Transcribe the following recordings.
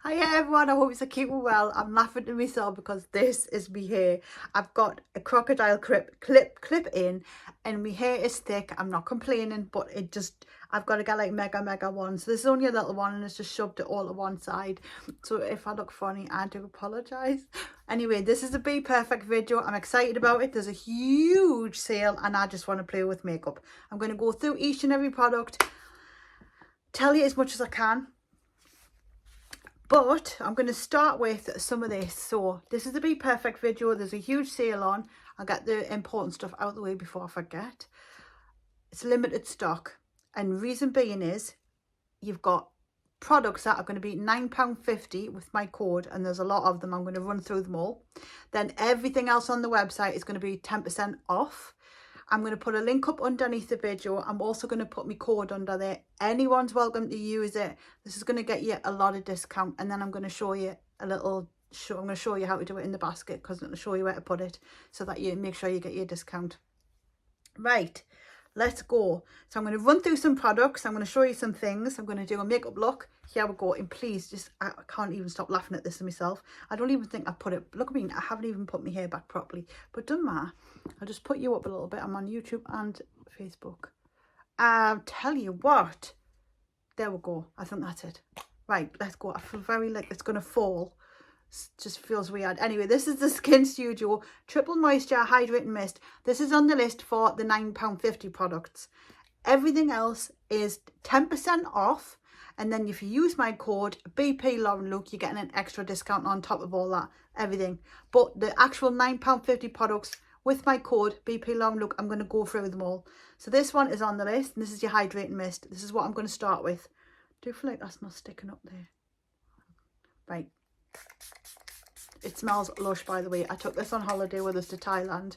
Hiya everyone, I hope you're keeping well. I'm laughing to myself because this is me hair. I've got a crocodile clip in and my hair is thick. I'm not complaining, but I've got to get like mega one. So this is only a little one and it's just shoved it all to one side. So if I look funny, I do apologise. Anyway, this is a BPerfect video. I'm excited about it. There's a huge sale and I just want to play with makeup. I'm going to go through each and every product, tell you as much as I can. But I'm going to start with some of this. So this is the BPerfect video. There's a huge sale on. I'll get the important stuff out of the way before I forget. It's limited stock. And reason being is you've got products that are going to be £9.50 with my code. And there's a lot of them. I'm going to run through them all. Then everything else on the website is going to be 10% off. I'm going to put a link up underneath the video. I'm also going to put my code under there. Anyone's welcome to use it. This is going to get you a lot of discount. And then I'm going to show you I'm going to show you how to do it in the basket because I'm going to show you where to put it so that you make sure you get your discount. Right, let's go. So I'm going to run through some products. I'm going to show you some things. I'm going to do a makeup look. Here we go. And please, I can't even stop laughing at this myself. I don't even think I put it, look at me, I haven't even put my hair back properly. But doesn't matter. I'll just put you up a little bit. I'm on YouTube and Facebook. I'll tell you what. There we go. I think that's it. Right, let's go. I feel very like it's going to fall. Just feels weird. Anyway, this is the Skin Studio Triple Moisture Hydrating Mist. This is on the list for the £9.50 products. Everything else is 10% off. And then if you use my code BP Lauren Luke, you're getting an extra discount on top of all that, everything. But the actual £9.50 products with my code BP Lauren Luke, I'm going to go through them all. So this one is on the list. And this is your hydrating mist. This is what I'm going to start with. I do feel like that's not sticking up there. Right. It smells lush, by the way. I took this on holiday with us to Thailand.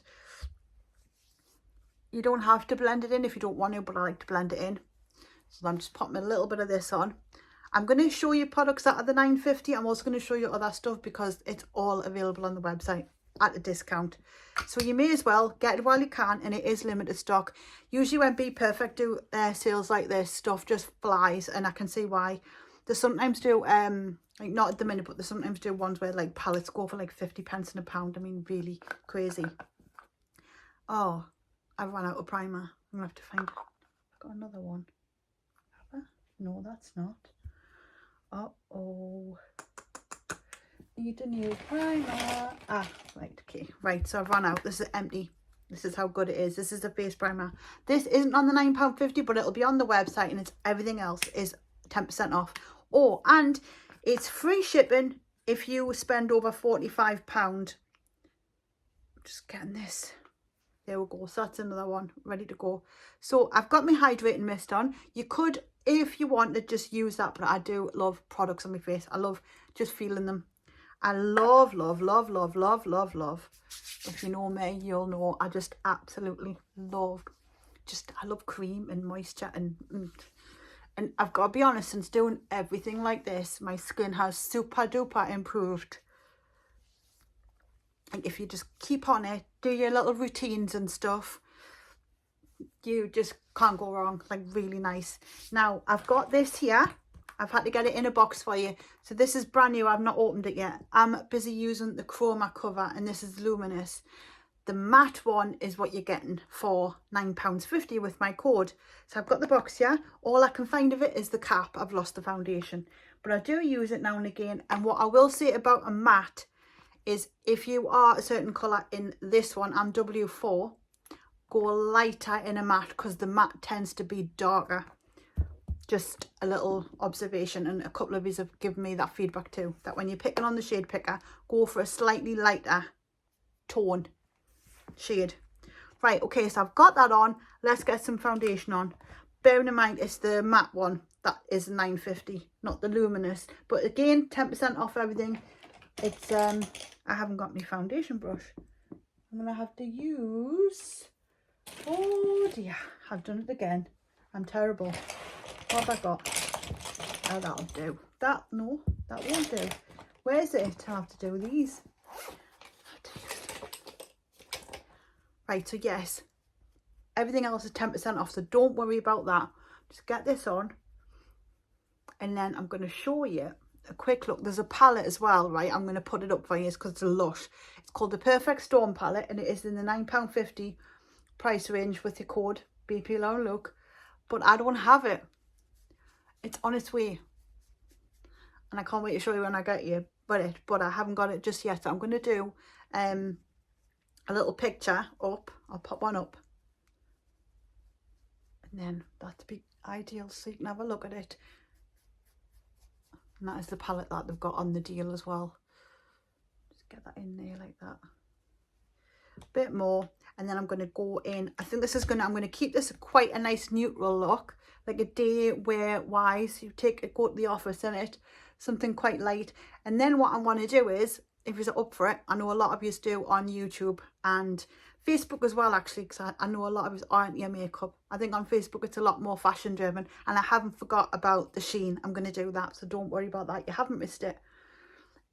You don't have to blend it in if you don't want to, but I like to blend it in. So I'm just popping a little bit of this on. I'm going to show you products that are the £9.50. I'm also going to show you other stuff because it's all available on the website at a discount. So you may as well get it while you can, and it is limited stock. Usually when BPerfect do sales like this, stuff just flies, and I can see why. They sometimes do, like not at the minute, but they sometimes do ones where like palettes go for like 50p in a pound. I mean, really crazy. Oh, I've run out of primer. I'm going to have to find it. I've got another one. No, that's not. Uh-oh. Need a new primer. Ah, right, okay. Right, so I've run out. This is empty. This is how good it is. This is the face primer. This isn't on the £9.50, but it'll be on the website, and it's everything else is 10% off. Oh, and it's free shipping if you spend over £45. Just getting this. There we go. So that's another one ready to go. So I've got my hydrating mist on. You could, if you wanted, just use that, but I do love products on my face. I love just feeling them. I love. If you know me, you'll know I just absolutely love. I love cream and moisture and I've got to be honest, since doing everything like this, my skin has super duper improved. Like if you just keep on it, do your little routines and stuff, you just can't go wrong. Like really nice. Now I've got this here. I've had to get it in a box for you. So this is brand new. I've not opened it yet. I'm busy using the Chroma cover, and this is Luminous. The matte one is what you're getting for £9.50 with my code. So I've got the box here. All I can find of it is the cap. I've lost the foundation. But I do use it now and again. And what I will say about a matte is if you are a certain colour in this one, I'm W4, go lighter in a matte because the matte tends to be darker. Just a little observation, and a couple of you have given me that feedback too, that when you're picking on the shade picker, go for a slightly lighter tone shade. Right, okay, so I've got that on. Let's get some foundation on. Bearing in mind it's the matte one that is £9.50, not the luminous, but again 10% off everything. It's I haven't got my foundation brush. I'm gonna have to use, oh dear, I've done it again. I'm terrible. What have I got? Oh, that'll do. That, no, that won't do. Where is it? I have to do these. Right, so yes, everything else is 10% off, so don't worry about that. Just get this on, and then I'm going to show you a quick look, there's a palette as well, right? I'm going to put it up for you because it's a Lush. It's called the Perfect Storm palette, and it is in the £9.50 price range with your code BPLOOK. But I don't have it. It's on its way, and I can't wait to show you when I get you. But I haven't got it just yet. So I'm going to do a little picture up. I'll pop one up, and then that'd be ideal so you can have a look at it. And that is the palette that they've got on the deal as well. Just get that in there like that. A bit more, and then I'm going to go in. I think this is going to, I'm going to keep this quite a nice neutral look, like a day wear wise. You go to the office in it, something quite light. And then what I want to do is, if you're up for it, I know a lot of you do on YouTube and Facebook as well, actually, because I know a lot of us aren't your makeup. I think on Facebook it's a lot more fashion driven, and I haven't forgot about the sheen. I'm going to do that, so don't worry about that. You haven't missed it.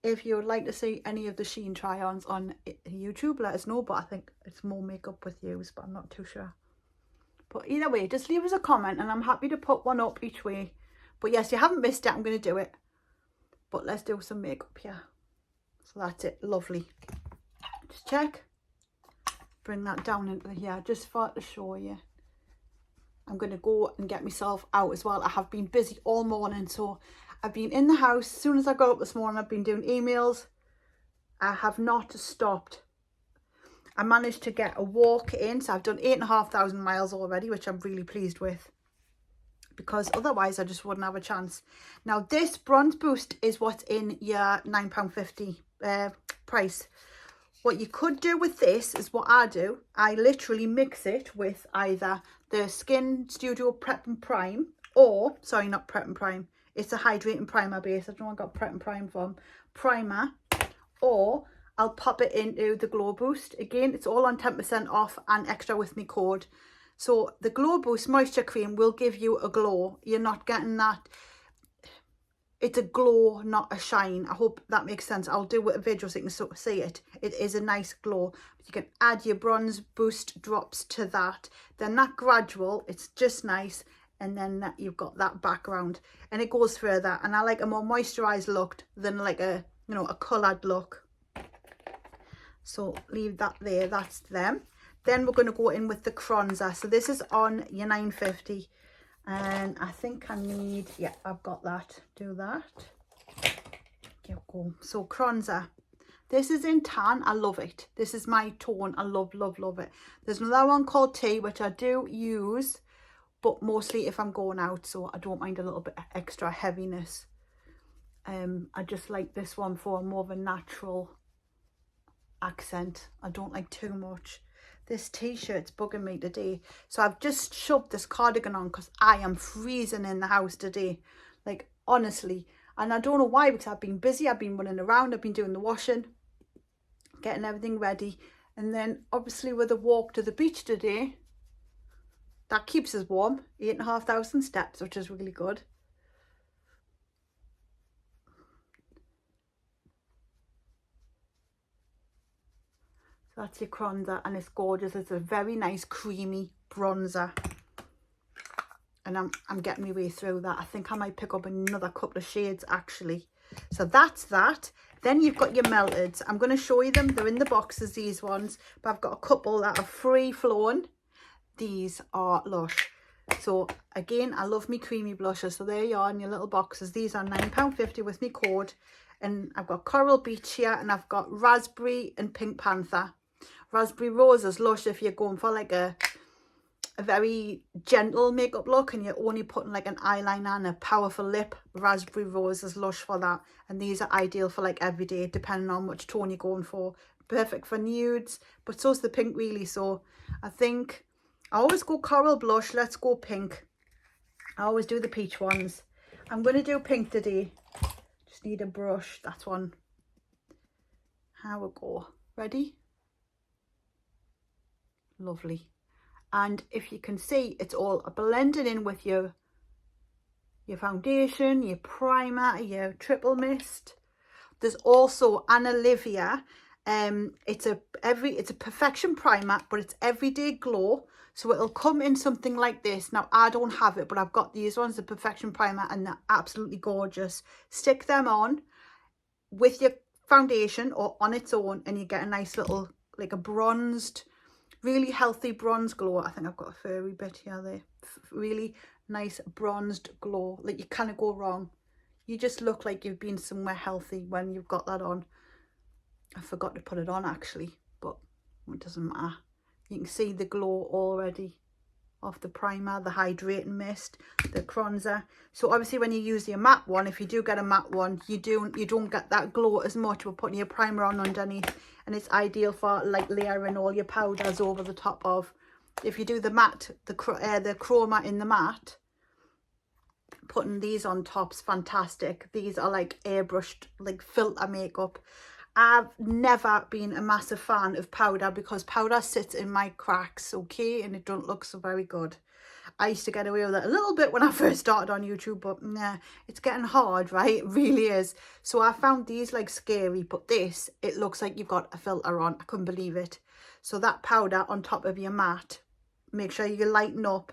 If you would like to see any of the sheen try-ons on YouTube, let us know, but I think it's more makeup with yous, but I'm not too sure. But either way, just leave us a comment, and I'm happy to put one up each way. But yes, you haven't missed it. I'm going to do it. But let's do some makeup here. So that's it. Lovely. Just check. Bring that down into here just for to show you. I'm going to go and get myself out as well. I have been busy all morning, so I've been in the house. As soon as I got up this morning, I've been doing emails. I have not stopped. I managed to get a walk in, so I've done 8,500 miles already, which I'm really pleased with, because otherwise I just wouldn't have a chance. Now this bronze boost is what's in your £9.50 price. What you could do with this is what I do. I literally mix it with either the Skin Studio Prep and Prime, or, sorry, not Prep and Prime, it's a hydrating primer base. I don't know where I got Prep and Prime from. Primer, or I'll pop it into the Glow Boost. Again, it's all on 10% off and extra with me code. So the Glow Boost Moisture Cream will give you a glow. You're not getting that. It's a glow, not a shine. I hope that makes sense. I'll do a video so you can see it. It is a nice glow. You can add your bronze boost drops to that. They're not gradual. It's just nice. And then you've got that background. And it goes further. And I like a more moisturised look than like a, you know, a coloured look. So leave that there. That's them. Then we're going to go in with the bronzer. So this is on your £9.50. And I think I need, yeah, I've got that. Do that. There we go. So bronzer. This is in tan. I love it. This is my tone. I love, love, love it. There's another one called Tea, which I do use, but mostly if I'm going out, so I don't mind a little bit extra heaviness. I just like this one for more of a natural accent. I don't like too much. This t-shirt's bugging me today, so I've just shoved this cardigan on because I am freezing in the house today, like honestly. And I don't know why, because I've been busy, I've been running around, I've been doing the washing, getting everything ready, and then obviously with a walk to the beach today, that keeps us warm. 8,500 steps, which is really good. That's your bronzer, and it's gorgeous. It's a very nice creamy bronzer, and I'm getting my way through that. I think I might pick up another couple of shades actually. So that's that. Then you've got your melteds. I'm going to show you them. They're in the boxes, these ones, but I've got a couple that are free flowing. These are Lush. So again, I love me creamy blushes. So there you are in your little boxes. These are £9.50 with me code, and I've got Coral Beach here, and I've got Raspberry and Pink Panther. Raspberry Rose is Lush if you're going for like a very gentle makeup look and you're only putting like an eyeliner and a powerful lip. Raspberry Rose is Lush for that, and these are ideal for like everyday, depending on which tone you're going for. Perfect for nudes, but so's the pink really. So I think I always go coral blush. Let's go pink. I always do the peach ones. I'm going to do pink today. Just need a brush. That's one. Here we go. Ready? Lovely. And if you can see, it's all blended in with your foundation, your primer, your triple mist. There's also Anna Livia It's a perfection primer, but it's everyday glow. So it'll come in something like this. Now I don't have it, but I've got these ones, the perfection primer, and they're absolutely gorgeous. Stick them on with your foundation or on its own, and you get a nice little, like a bronzed, really healthy bronze glow. I think I've got a furry bit here there. Really nice bronzed glow. Like, you can't go wrong. You just look like you've been somewhere healthy when you've got that on. I forgot to put it on actually, but it doesn't matter. You can see the glow already of the primer, the hydrating mist, the bronzer. So obviously when you use your matte one, if you do get a matte one, you don't get that glow as much with putting your primer on underneath, and it's ideal for like layering all your powders over the top of. If you do the matte, the chroma in the matte, putting these on top's fantastic. These are like airbrushed, like filter makeup. I've never been a massive fan of powder because powder sits in my cracks, okay, and it don't look so very good. I used to get away with it a little bit when I first started on YouTube, but nah, it's getting hard, right? It really is. So I found these like scary, but this, it looks like you've got a filter on. I couldn't believe it. So that powder on top of your matte, make sure you lighten up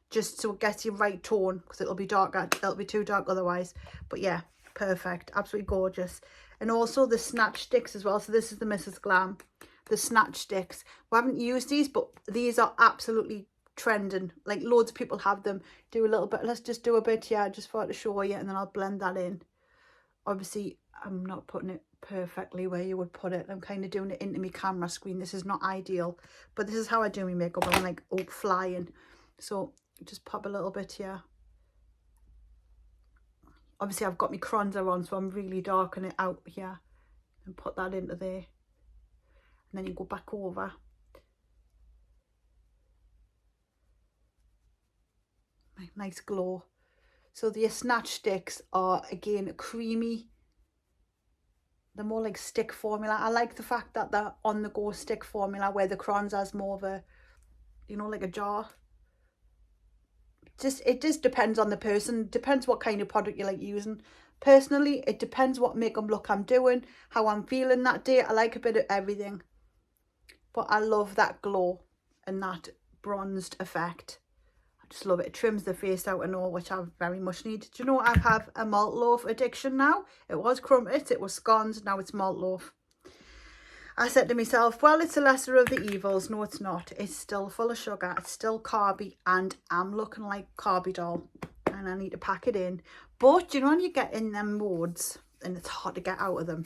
just so it gets your right tone, because it'll be darker, it'll be too dark otherwise. But yeah, perfect, absolutely gorgeous. And also the snatch sticks as well. So this is the Mrs. Glam, the snatch sticks. We haven't used these, but these are absolutely trending. Like, loads of people have them. Do a little bit, let's just do a bit here, just for it to show you, and then I'll blend that in. Obviously I'm not putting it perfectly where you would put it. I'm kind of doing it into my camera screen. This is not ideal, but this is how I do my makeup. I'm like, oh, flying. So just pop a little bit here. Obviously I've got my bronzer on, so I'm really darkening it out here, and put that into there, and then you go back over. Nice glow. So the snatch sticks are again creamy. They're more like stick formula. I like the fact that they're on the go stick formula, where the bronzer's more of a, you know, like a jar. It just depends on the person. Depends what kind of product you like using. Personally, it depends what makeup look I'm doing, how I'm feeling that day. I like a bit of everything, but I love that glow and that bronzed effect. I just love it. It trims the face out and all, which I very much need. Do you know, I have a malt loaf addiction now. It was crumpets, it was scones, now it's malt loaf. I said to myself, well, it's the lesser of the evils. No, it's not. It's still full of sugar. It's still carby, and I'm looking like carby doll, and I need to pack it in. But you know, when you get in them modes, and it's hard to get out of them.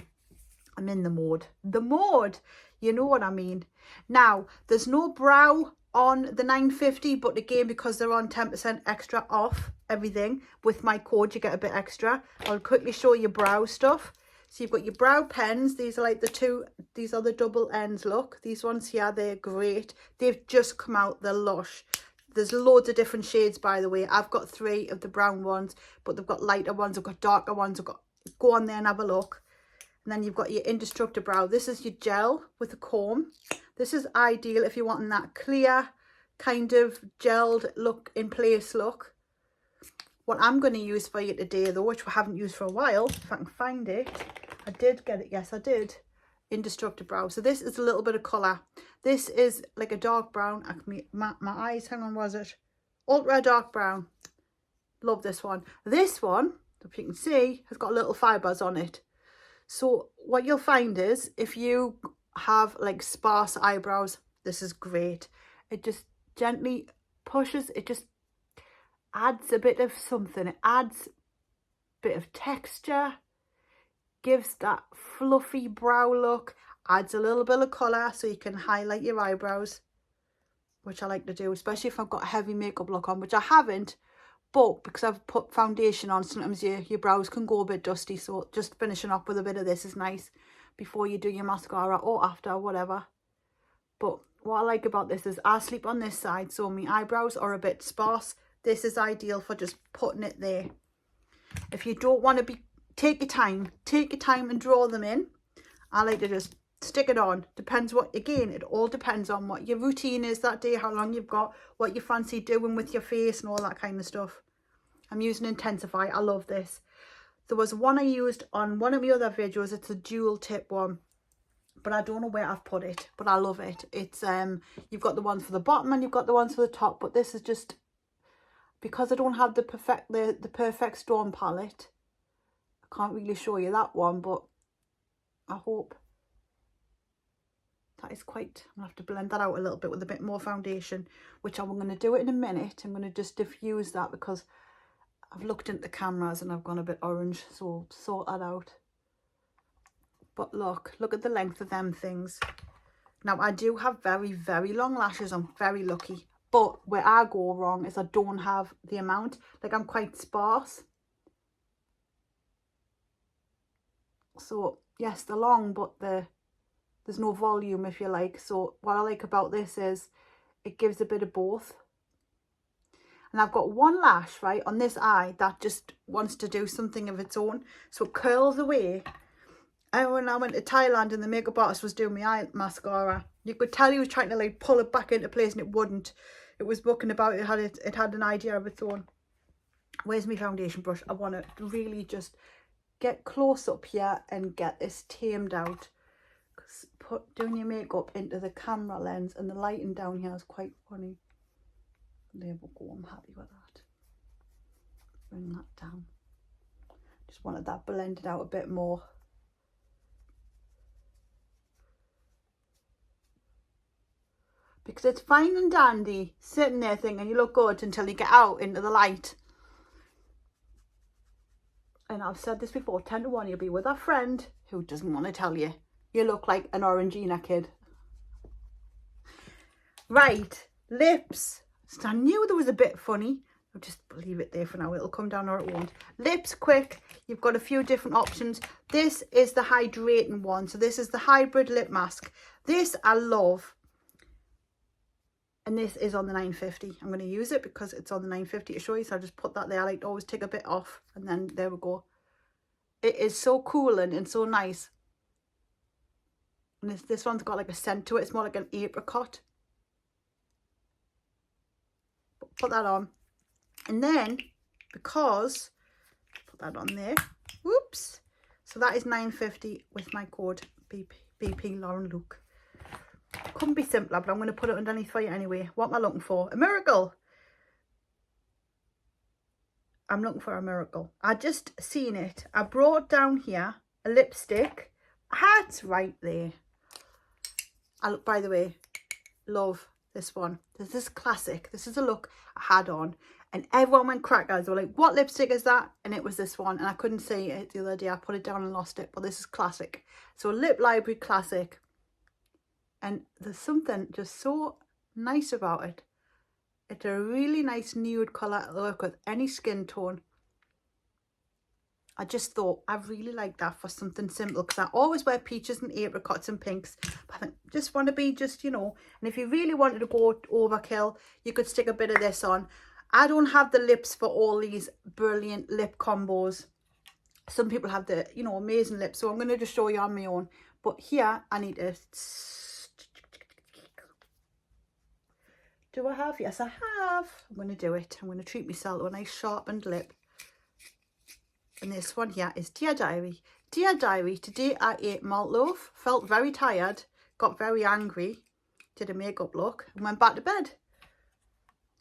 I'm in the mode. The mode, you know what I mean. Now, there's no brow on the 950, but again, because they're on 10% extra off everything, with my code you get a bit extra. I'll quickly show you brow stuff. So you've got your brow pens. These are like these are the double ends. Look, these ones here, they're great. They've just come out, they're lush. There's loads of different shades, by the way. I've got 3 of the brown ones, but they've got lighter ones, I've got darker ones. Go on there and have a look. And then you've got your indestructible brow. This is your gel with a comb. This is ideal if you're wanting that clear kind of gelled look, in place look. What I'm going to use for you today, though, which we haven't used for a while, if I can find it. I did get it. Yes, I did. Indestructible brow. So this is a little bit of colour. This is like a dark brown. My eyes, hang on, was it? Ultra dark brown. Love this one. This one, if you can see, has got little fibres on it. So what you'll find is, if you have like sparse eyebrows, this is great. It just gently pushes, it just adds a bit of something. It adds a bit of texture, gives that fluffy brow look, adds a little bit of colour so you can highlight your eyebrows, which I like to do, especially if I've got a heavy makeup look on, which I haven't, but because I've put foundation on, sometimes your brows can go a bit dusty. So just finishing up with a bit of this is nice before you do your mascara, or after, or whatever. But what I like about this is I sleep on this side, so my eyebrows are a bit sparse. This is ideal for just putting it there. If you don't want to take your time and draw them in. I like to just stick it on. Depends what, again, it all depends on what your routine is that day, how long you've got, what you fancy doing with your face and all that kind of stuff. I'm using Intensify. I love this. There was one I used on one of my other videos. It's a dual tip one, but I don't know where I've put it, but I love it. It's you've got the ones for the bottom and you've got the ones for the top, but this is just, because I don't have the perfect Storm palette, I can't really show you that one, but I hope that is quite, I'm gonna have to blend that out a little bit with a bit more foundation, which I'm going to do it in a minute. I'm going to just diffuse that because I've looked into the cameras and I've gone a bit orange, so we'll sort that out. But look at the length of them things. Now I do have very, very long lashes. I'm very lucky. But where I go wrong is I don't have the amount. Like, I'm quite sparse. So yes, they're long, but there's no volume, if you like. So what I like about this is it gives a bit of both. And I've got one lash, right, on this eye that just wants to do something of its own. So it curls away. And when I went to Thailand and the makeup artist was doing my eye mascara, you could tell he was trying to like pull it back into place and it wouldn't. It was bucking about, it had an idea of its own. Where's my foundation brush? I want to really just get close up here and get this tamed out. Because doing your makeup into the camera lens and the lighting down here is quite funny. There we go, I'm happy with that. Bring that down. Just wanted that blended out a bit more. Because it's fine and dandy sitting there thinking you look good until you get out into the light. And I've said this before, 10 to 1 you'll be with a friend who doesn't want to tell you you look like an Orangina kid. Right, lips. So I knew there was a bit funny. I'll just leave it there for now. It'll come down or it won't. Lips, quick. You've got a few different options. This is the hydrating one. So this is the hybrid lip mask. This I love. And this is on the 950. I'm going to use it because it's on the 950 to show you. So I just put that there. I like to always take a bit off. And then there we go. It is so cooling and so nice. And this one's got like a scent to it. It's more like an apricot. Put that on. And then, because, put that on there. Whoops. So that is 950 with my code BP Lauren Luke. Couldn't be simpler, but I'm going to put it underneath for you anyway. What am I looking for? A miracle. I'm looking for a miracle. I just seen it. I brought down here a lipstick. That's right there. By the way, love this one. This is classic. This is a look I had on. And everyone went crackers. They were like, what lipstick is that? And it was this one. And I couldn't see it the other day. I put it down and lost it. But this is classic. So Lip Library classic. And there's something just so nice about it. It's a really nice nude colour to work with any skin tone. I just thought I really like that for something simple, because I always wear peaches and apricots and pinks. But I think just want to be just, you know, and if you really wanted to go overkill, you could stick a bit of this on. I don't have the lips for all these brilliant lip combos. Some people have the, you know, amazing lips. So I'm going to just show you on my own. But here I need to... Do I have? Yes, I have. I'm going to do it. I'm going to treat myself to a nice sharpened lip. And this one here is Dear Diary. Dear Diary, today I ate malt loaf, felt very tired, got very angry, did a makeup look and went back to bed.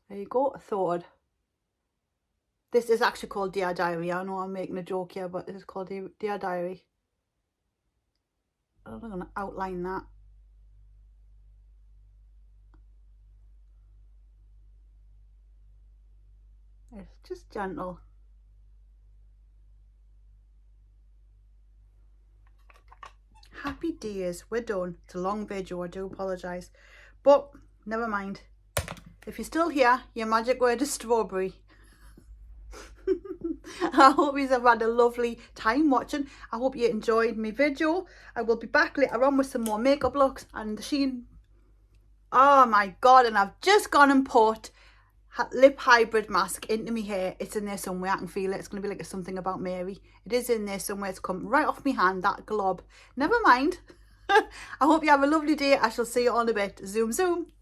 There you go. I thought. This is actually called Dear Diary. I know I'm making a joke here, but this is called Dear Diary. I'm going to outline that. It's just gentle. Happy days, we're done. It's a long video, I do apologise, but never mind. If you're still here, your magic word is strawberry. I hope you have had a lovely time watching. I hope you enjoyed my video. I will be back later on with some more makeup looks and the Shein. Oh my god, and I've just gone and put lip hybrid mask into my hair. It's in there somewhere. I can feel it. It's going to be like Something About Mary. It is in there somewhere. It's come right off my hand, that glob. Never mind. I hope you have a lovely day. I shall see you all in a bit. Zoom zoom.